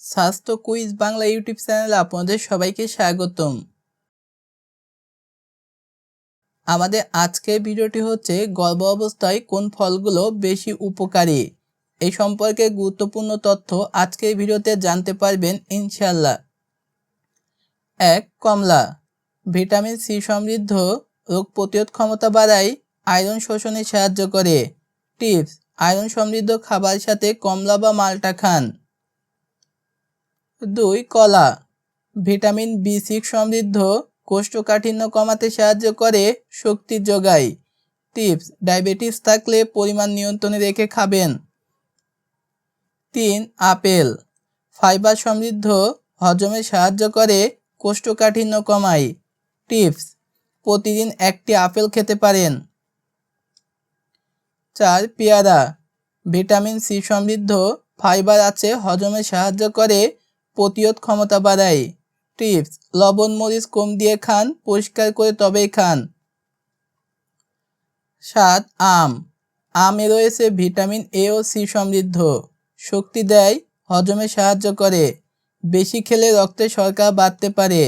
স্বাস্থ্য quiz Bangla YouTube চ্যানেলে আপনাদের সবাইকে স্বাগতম। আমাদের আজকের ভিডিওটি হচ্ছে গর্ভ অবস্থায় কোন ফলগুলো বেশি উপকারী, এই সম্পর্কে গুরুত্বপূর্ণ তথ্য আজকের ভিডিওতে জানতে পারবেন ইনশাআল্লাহ। 1. কমলা। ভিটামিন সি সমৃদ্ধ, রোগ প্রতিরোধ ক্ষমতা বাড়ায়, আয়রন শোষণে সাহায্য করে। টিপস: আয়রন সমৃদ্ধ খাবারের সাথে কমলা বা মাল্টা খান। 2. কলা। ভিটামিন বি6 সমৃদ্ধ, কোষ্ঠকাঠিন্য কমাতে সাহায্য করে, শক্তি যোগায়। টিপস: ডায়াবেটিস থাকলে পরিমাণ নিয়ন্ত্রণে রেখে খাবেন। 3. আপেল। ফাইবার সমৃদ্ধ, হজমে সাহায্য করে, কোষ্ঠকাঠিন্য কমায়। টিপস: প্রতিদিন একটি আপেল খেতে পারেন। 4. পেয়ারা। ভিটামিন সি সমৃদ্ধ, ফাইবার আছে, হজমে সাহায্য করে, প্রতিরোধ ক্ষমতা বাড়ায়। টিপস: লবণ মরিচ কম দিয়ে খান, পরিষ্কার করে তবেই খান। 7. আম। আমে রয়েছে ভিটামিন এ ও সি সমৃদ্ধ, শক্তি দেয়, হজমে সাহায্য করে, বেশি খেলে রক্তে শর্করা বাড়তে পারে।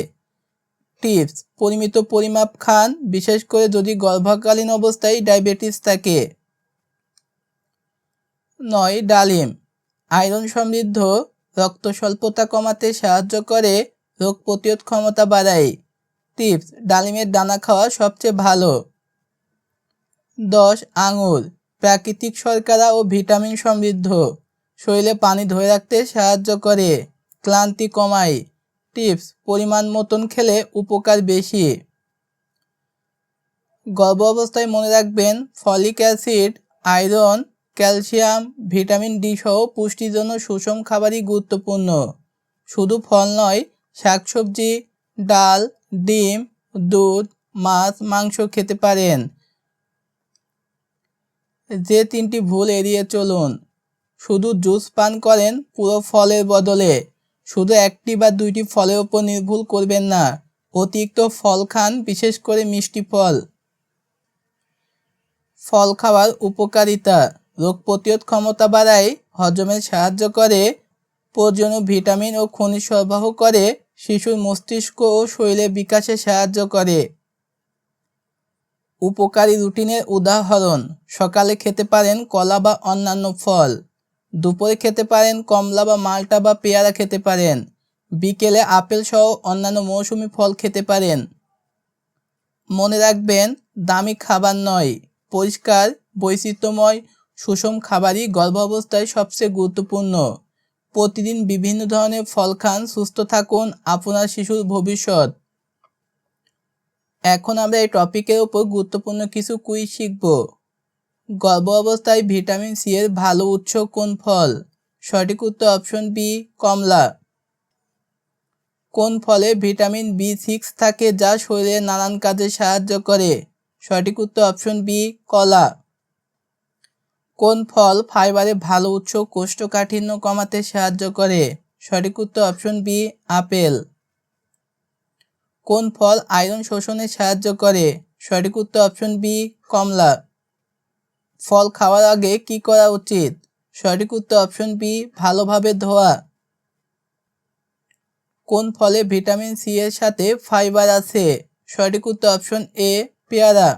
টিপস: পরিমিত পরিমাপ খান, বিশেষ করে যদি গর্ভকালীন অবস্থায় ডায়াবেটিস থাকে। 9. ডালিম। আয়রন সমৃদ্ধ, রক্ত স্বল্পতা কমাতে সাহায্য করে, রোগ প্রতিরোধ ক্ষমতা বাড়ায়। টিপস: ডালিমের দানা খাওয়া সবচেয়ে ভালো। 10. আঙুর। প্রাকৃতিক শর্করা ও ভিটামিন সমৃদ্ধ, শরীরে পানি ধরে রাখতে সাহায্য করে, ক্লান্তি কমায়। টিপস: পরিমাণ মতন খেলে উপকার বেশি। গর্ভ অবস্থায় মনে রাখবেন, folic acid, iron, calcium, vitamin D সহ পুষ্টির জন্য সুষম খাবারই গুরুত্বপূর্ণ। শুধু ফল নয়, শাকসবজি, ডাল, ডিম, দুধ, মাছ, মাংস খেতে পারেন। যে 3টি ভুল এড়িয়ে চলুন: শুধু জুস পান করেন পুরো ফলের বদলে, শুধু 1টি বা 2টি ফলের উপর নির্ভর করবেন না, অতিরিক্ত ফল খান, বিশেষ করে মিষ্টি ফল। ফল খাওয়ার উপকারিতা: রোগ প্রতিরোধ ক্ষমতা বাড়ায়, হজমে সাহায্য করে, প্রয়োজনীয় ভিটামিন ও খনিজ সরবরাহ করে, শিশুর মস্তিষ্ক ও শরীরের বিকাশে সাহায্য করে। উপকারী রুটিনের উদাহরণ: সকালে খেতে পারেন কলা বা অন্যান্য ফল, দুপুরে খেতে পারেন কমলা বা মাল্টা বা পেয়ারা খেতে পারেন, বিকেলে আপেল সহ অন্যান্য মৌসুমী ফল খেতে পারেন। মনে রাখবেন, দামি খাবার নয়, পরিষ্কার, বৈচিত্র্যময়, সুষম খাবারই গর্ভাবস্থায় সবচেয়ে গুরুত্বপূর্ণ। প্রতিদিন বিভিন্ন ধরনের ফল খান, সুস্থ থাকুন, আপনার শিশুর ভবিষ্যৎ। এখন আমরা এই টপিকের উপর গুরুত্বপূর্ণ কিছু কুইজ শিখব। গর্ভ অবস্থায় ভিটামিন সি এর ভালো উৎস কোন ফল? সঠিক উত্তর অপশন বি, কমলা। কোন ফলে ভিটামিন বি6 থাকে যা শরীরের নানান কাজে সাহায্য করে? সঠিক উত্তর অপশন বি, কলা। কোন ফল ফাইবারের ভালো উৎস, কোষ্ঠকাঠিন্য কমাতে সাহায্য করে? সঠিক উত্তর অপশন বি, আপেল। কোন ফল আয়রন শোষণে সাহায্য করে? সঠিক উত্তর অপশন বি, কমলা। ফল খাওয়ার আগে কি করা উচিত? সঠিক উত্তর অপশন বি, ভালোভাবে ধোয়া। কোন ফলে ভিটামিন সি এর সাথে ফাইবার আছে? সঠিক উত্তর অপশন এ, পেয়ারা।